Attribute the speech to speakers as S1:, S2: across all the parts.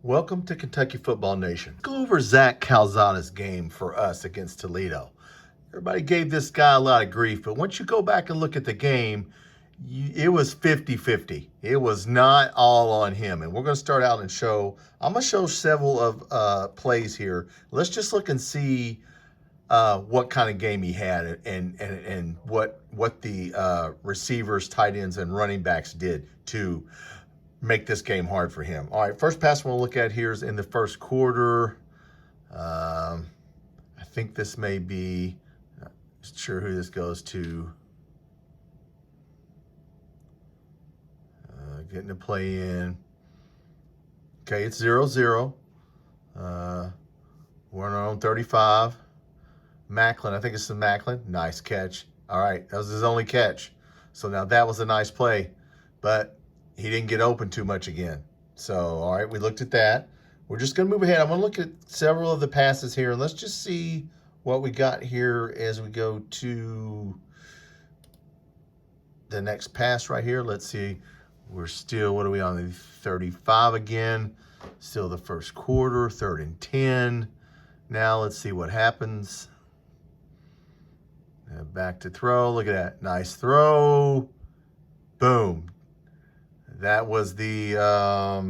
S1: Welcome to Kentucky Football Nation. Let's go over Zach Calzada's game for us against Toledo. Everybody gave this guy a lot of grief, but once you go back and look at the game, it was 50-50. It was not all on him. And we're going to start out and I'm going to show several of plays here. Let's just look and see what kind of game he had and what the receivers, tight ends, and running backs did to make this game hard for him. All right, first pass we'll look at here is in the first quarter. I think this may be, not sure who this goes to. Getting the play in. Okay, it's 0-0. We're on our own 35. Macklin, I think it's the Macklin. Nice catch. All right, that was his only catch. So now that was a nice play, but he didn't get open too much again. So, all right, we looked at that. We're just going to move ahead. I'm going to look at several of the passes here, and let's just see what we got here as we go to the next pass right here. Let's see. We're still, what are we on? 35 again. Still the first quarter, 3rd and 10. Now let's see what happens. Back to throw. Look at that. Nice throw. Boom. That was the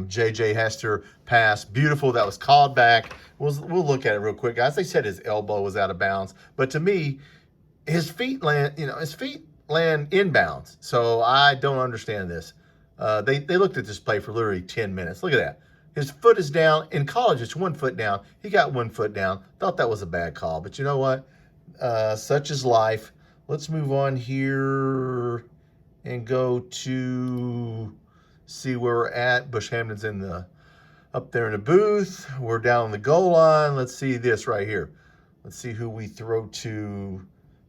S1: J.J. Hester pass. Beautiful. That was called back. We'll look at it real quick, guys. They said his elbow was out of bounds, but to me, his feet land inbounds. So I don't understand this. They looked at this play for literally 10 minutes. Look at that. His foot is down. In college, it's 1 foot down. He got 1 foot down. Thought that was a bad call, but you know what? Such is life. Let's move on here and go to see where we're at. Bush Hamden's up there in the booth. We're down the goal line. Let's see this right here. Let's see who we throw to.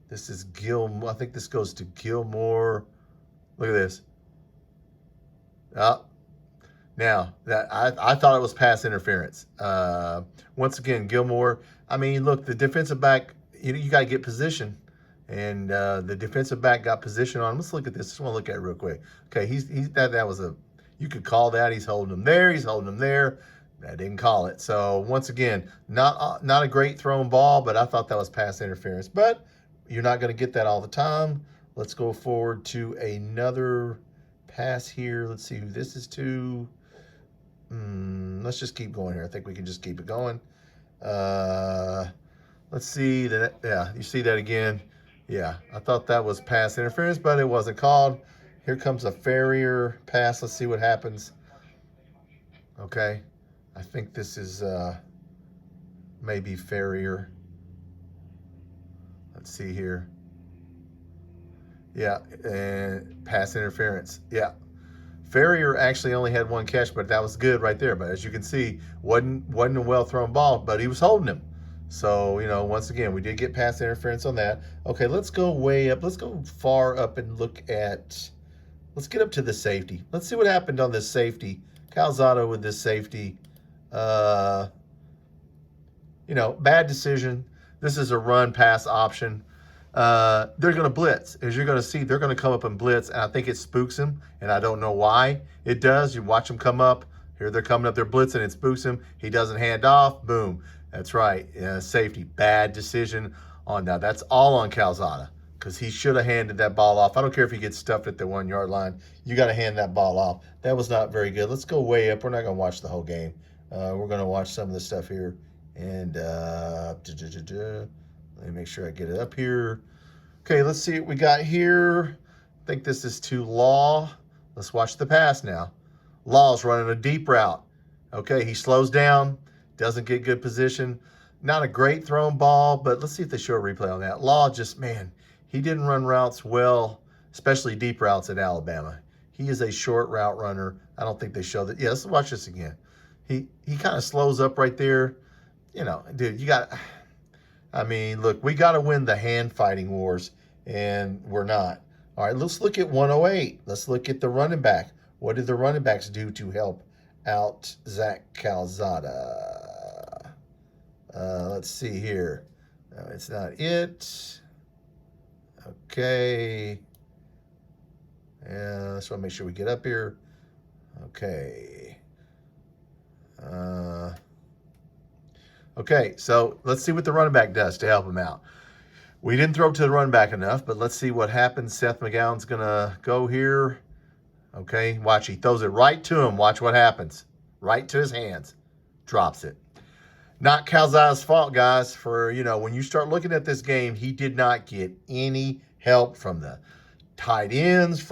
S1: This is Gilmore. I think this goes to Gilmore. Look at this. Now that I thought it was pass interference. Once again, Gilmore. I mean, look, the defensive back. You got to get position. And the defensive back got position on him. Let's look at this. Just want to look at it real quick. Okay, that was you could call that. He's holding him there. He's holding him there. That didn't call it. So once again, not a great thrown ball, but I thought that was pass interference. But you're not going to get that all the time. Let's go forward to another pass here. Let's see who this is to. Let's just keep going here. I think we can just keep it going. Let's see that. Yeah, you see that again. Yeah, I thought that was pass interference, but it wasn't called. Here comes a Ferrier pass. Let's see what happens. Okay. I think this is maybe Ferrier. Let's see here. Yeah, and pass interference. Yeah. Ferrier actually only had 1 catch, but that was good right there. But as you can see, wasn't a well-thrown ball, but he was holding him. So, once again, we did get pass interference on that. Okay, let's go way up. Let's go far up and let's get up to the safety. Let's see what happened on this safety. Calzada with this safety. Bad decision. This is a run-pass option. They're going to blitz. As you're going to see, they're going to come up and blitz, and I think it spooks him, and I don't know why it does. You watch them come up. Here they're coming up, they're blitzing, it spooks him. He doesn't hand off. Boom. That's right. Safety. Bad decision on that. That's all on Calzada because he should have handed that ball off. I don't care if he gets stuffed at the 1 yard line. You got to hand that ball off. That was not very good. Let's go way up. We're not going to watch the whole game. We're going to watch some of the stuff here. And let me make sure I get it up here. Okay, let's see what we got here. I think this is to Law. Let's watch the pass now. Law's running a deep route. Okay, he slows down. Doesn't get good position. Not a great thrown ball, but let's see if they show a replay on that. Law just, man, he didn't run routes well, especially deep routes at Alabama. He is a short route runner. I don't think they show that. Yeah, let's watch this again. He kind of slows up right there. Dude, look, we got to win the hand fighting wars, and we're not. All right, let's look at 108. Let's look at the running back. What did the running backs do to help out Zach Calzada? Let's see here. No, it's not it. Okay. Yeah, just want to make sure we get up here. Okay. Okay, so let's see what the running back does to help him out. We didn't throw to the running back enough, but let's see what happens. Seth McGowan's going to go here. Okay, watch. He throws it right to him. Watch what happens. Right to his hands. Drops it. Not Calzada's fault, guys, for, when you start looking at this game, he did not get any help from the tight ends,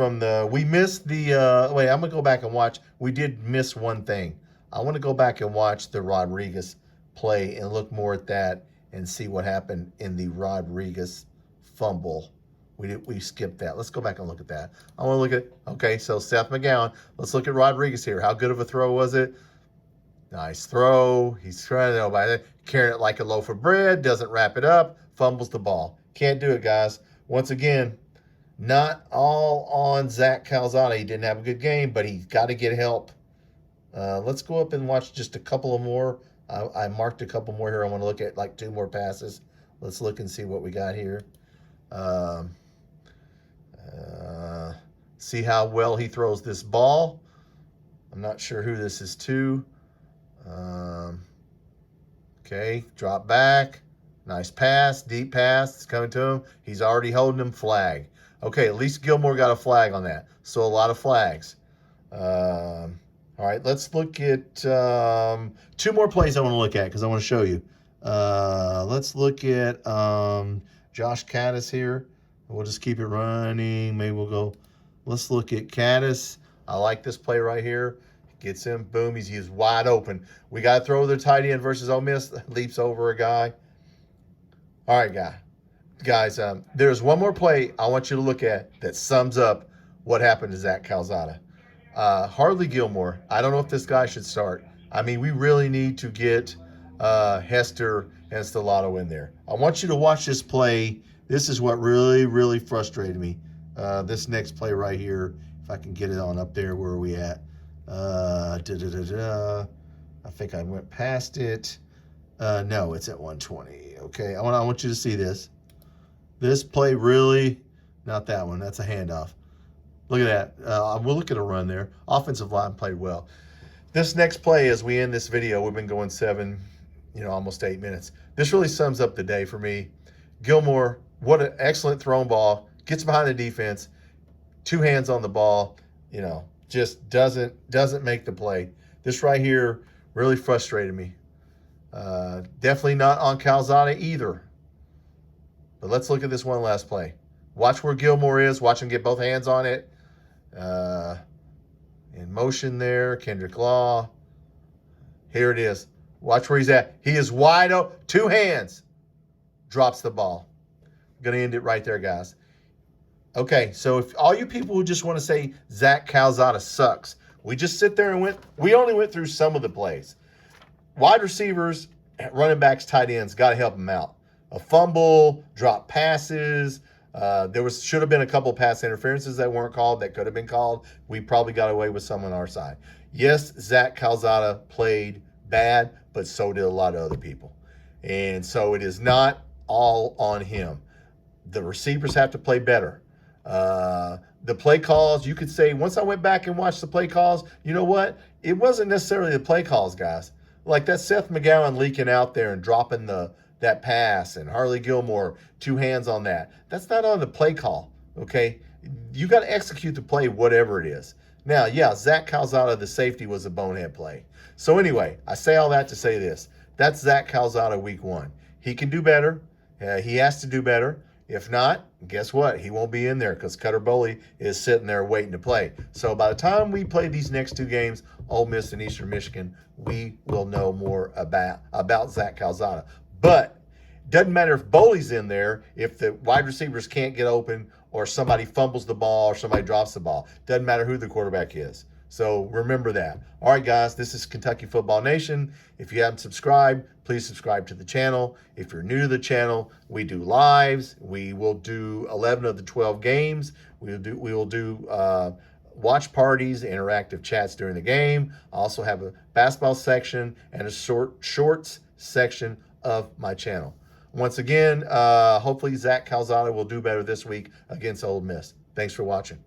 S1: we missed the, wait, I'm going to go back and watch. We did miss one thing. I want to go back and watch the Rodriguez play and look more at that and see what happened in the Rodriguez fumble. We skipped that. Let's go back and look at that. I want to look at, okay, so Seth McGowan. Let's look at Rodriguez here. How good of a throw was it? Nice throw. He's trying to carrying it like a loaf of bread, doesn't wrap it up, fumbles the ball. Can't do it, guys. Once again, not all on Zach Calzada. He didn't have a good game, but he's got to get help. Let's go up and watch just a couple of more. I marked a couple more here. I want to look at like 2 more passes. Let's look and see what we got here. See how well he throws this ball. I'm not sure who this is to. Okay, drop back. Nice pass, deep pass. It's coming to him. He's already holding him. Flag. Okay, at least Gilmore got a flag on that. So a lot of flags. All right, let's look at 2 more plays I want to look at because I want to show you. Let's look at Josh Caddis here. We'll just keep it running. Maybe we'll go. Let's look at Caddis. I like this play right here. Gets him. Boom. He's wide open. We got to throw the tight end versus Ole Miss. Leaps over a guy. All right, guys. There's one more play I want you to look at that sums up what happened to Zach Calzada. Harley Gilmore, I don't know if this guy should start. I mean, we really need to get Hester and Stellato in there. I want you to watch this play. This is what really, really frustrated me. This next play right here, if I can get it on up there, where are we at? I think I went past it. No, it's at 120. Okay, I want you to see this. This play really, not that one. That's a handoff. Look at that. We'll look at a run there. Offensive line played well. This next play, as we end this video, we've been going 7, almost 8 minutes. This really sums up the day for me. Gilmore, what an excellent thrown ball. Gets behind the defense. 2 hands on the ball. Just doesn't make the play. This right here really frustrated me. Definitely not on Calzada either. But let's look at this one last play. Watch where Gilmore is. Watch him get both hands on it. In motion there, Kendrick Law. Here it is. Watch where he's at. He is wide open. 2 hands. Drops the ball. I'm going to end it right there, guys. Okay, so if all you people who just want to say Zach Calzada sucks, we just sit there and we only went through some of the plays. Wide receivers, running backs, tight ends, got to help them out. A fumble, drop passes. Should have been a couple pass interferences that weren't called, that could have been called. We probably got away with some on our side. Yes, Zach Calzada played bad, but so did a lot of other people. And so it is not all on him. The receivers have to play better. The play calls, you could say, once I went back and watched the play calls, you know what? It wasn't necessarily the play calls, guys. Like that Seth McGowan leaking out there and dropping that pass, and Harley Gilmore, 2 hands on that. That's not on the play call, okay? You got to execute the play, whatever it is. Now, yeah, Zach Calzada, the safety, was a bonehead play. So anyway, I say all that to say this. That's Zach Calzada week 1. He can do better. He has to do better. If not, guess what? He won't be in there because Cutter Boley is sitting there waiting to play. So by the time we play these next 2 games, Ole Miss and Eastern Michigan, we will know more about Zach Calzada. But doesn't matter if Boley's in there, if the wide receivers can't get open or somebody fumbles the ball or somebody drops the ball. Doesn't matter who the quarterback is. So remember that. All right, guys, this is Kentucky Football Nation. If you haven't subscribed, please subscribe to the channel. If you're new to the channel, we do lives. We will do 11 of the 12 games. We will do watch parties, interactive chats during the game. I also have a basketball section and a shorts section of my channel. Once again, hopefully Zach Calzada will do better this week against Ole Miss. Thanks for watching.